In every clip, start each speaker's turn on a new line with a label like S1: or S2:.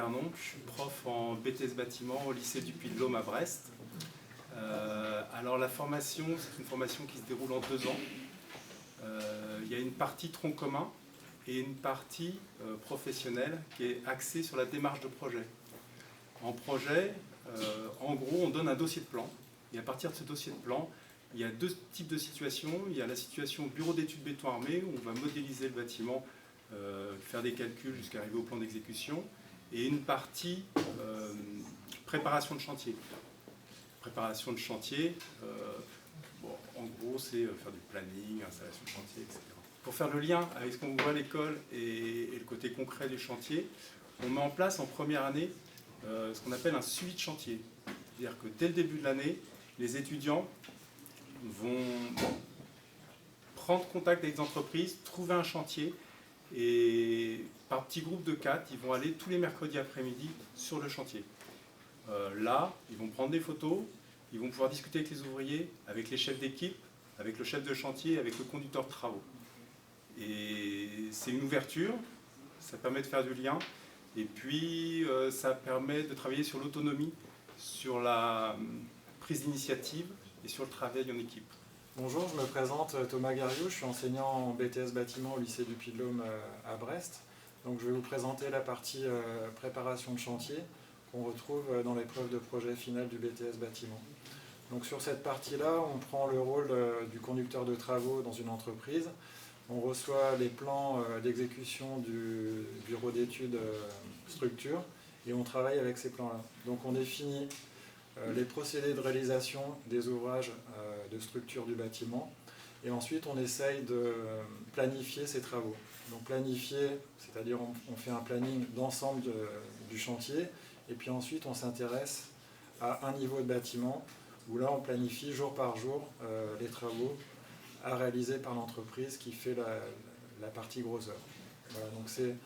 S1: Vernon, je suis prof en BTS bâtiment au lycée du Puy-de-Dôme à Brest. Alors la formation, c'est une formation qui se déroule en 2 ans. Il y a une partie tronc commun et une partie professionnelle qui est axée sur la démarche de projet. En projet, en gros, on donne un dossier de plan et à partir de ce dossier de plan, il y a 2 types de situations. Il y a la situation bureau d'études béton armé où on va modéliser le bâtiment, faire des calculs jusqu'à arriver au plan d'exécution, et une partie préparation de chantier. Préparation de chantier, en gros, c'est faire du planning, installation de chantier, etc. Pour faire le lien avec ce qu'on voit à l'école et le côté concret du chantier, on met en place en première année ce qu'on appelle un suivi de chantier. C'est-à-dire que dès le début de l'année, les étudiants vont prendre contact avec des entreprises, trouver un chantier, et par petits groupes de 4, ils vont aller tous les mercredis après-midi sur le chantier. Là, ils vont prendre des photos, ils vont pouvoir discuter avec les ouvriers, avec les chefs d'équipe, avec le chef de chantier, avec le conducteur de travaux. Et c'est une ouverture, ça permet de faire du lien, et puis ça permet de travailler sur l'autonomie, sur la prise d'initiative et sur le travail en équipe.
S2: Bonjour, je me présente Thomas Gariou, je suis enseignant en BTS bâtiment au lycée du Puy-de-Dôme à Brest. Donc je vais vous présenter la partie préparation de chantier qu'on retrouve dans l'épreuve de projet finale du BTS bâtiment. Donc sur cette partie-là, on prend le rôle du conducteur de travaux dans une entreprise. On reçoit les plans d'exécution du bureau d'études structure et on travaille avec ces plans-là. Donc on définit les procédés de réalisation des ouvrages de structure du bâtiment et ensuite on essaye de planifier ces travaux. Donc planifier, c'est-à-dire on fait un planning d'ensemble du chantier et puis ensuite on s'intéresse à un niveau de bâtiment où là on planifie jour par jour les travaux à réaliser par l'entreprise qui fait la partie gros œuvre. Voilà, donc c'est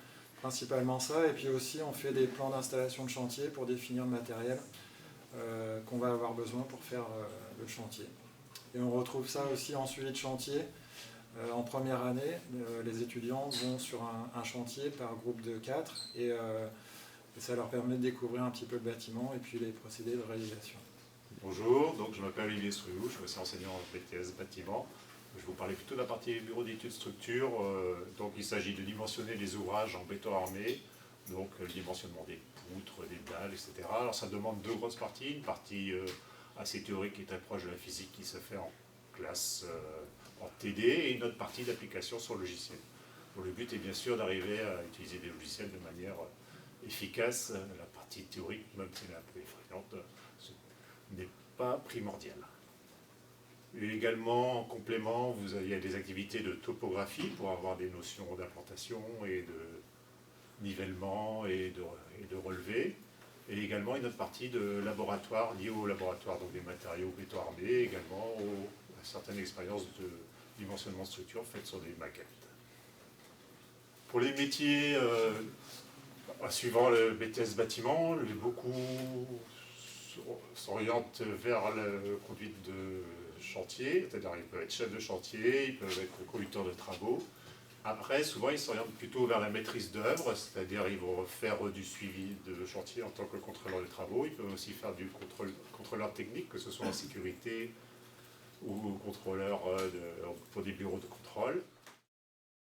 S2: principalement ça, et puis aussi on fait des plans d'installation de chantier pour définir le matériel qu'on va avoir besoin pour faire le chantier. Et on retrouve ça aussi en suivi de chantier. En première année, les étudiants vont sur un chantier par groupe de 4 et ça leur permet de découvrir un petit peu le bâtiment et puis les procédés de réalisation.
S3: Bonjour, donc je m'appelle Olivier Struou, je suis aussi enseignant en BTS bâtiment. Je vais vous parler plutôt de la partie bureau d'études structure. Donc il s'agit de dimensionner les ouvrages en béton armé, donc le dimensionnement des poutres, des dalles, etc. Alors ça demande 2 grosses parties, une partie assez théorique qui est très proche de la physique qui se fait en classe en TD et une autre partie d'application sur le logiciel. Donc, le but est bien sûr d'arriver à utiliser des logiciels de manière efficace. La partie théorique, même si elle est un peu effrayante, n'est pas primordiale. Et également, en complément, il y a des activités de topographie pour avoir des notions d'implantation et de nivellement et de relevé. Et également une autre partie de laboratoire liée au laboratoire, donc des matériaux béton armés, également à certaines expériences de dimensionnement de structure faites sur des maquettes. Pour les métiers, suivant le BTS bâtiment, beaucoup s'orientent vers la conduite de chantier, c'est-à-dire ils peuvent être chefs de chantier, ils peuvent être conducteurs de travaux. Après, souvent, ils s'orientent plutôt vers la maîtrise d'œuvre, c'est-à-dire ils vont faire du suivi de chantier en tant que contrôleur de travaux. Ils peuvent aussi faire du contrôleur technique, que ce soit en sécurité ou contrôleur pour des bureaux de contrôle.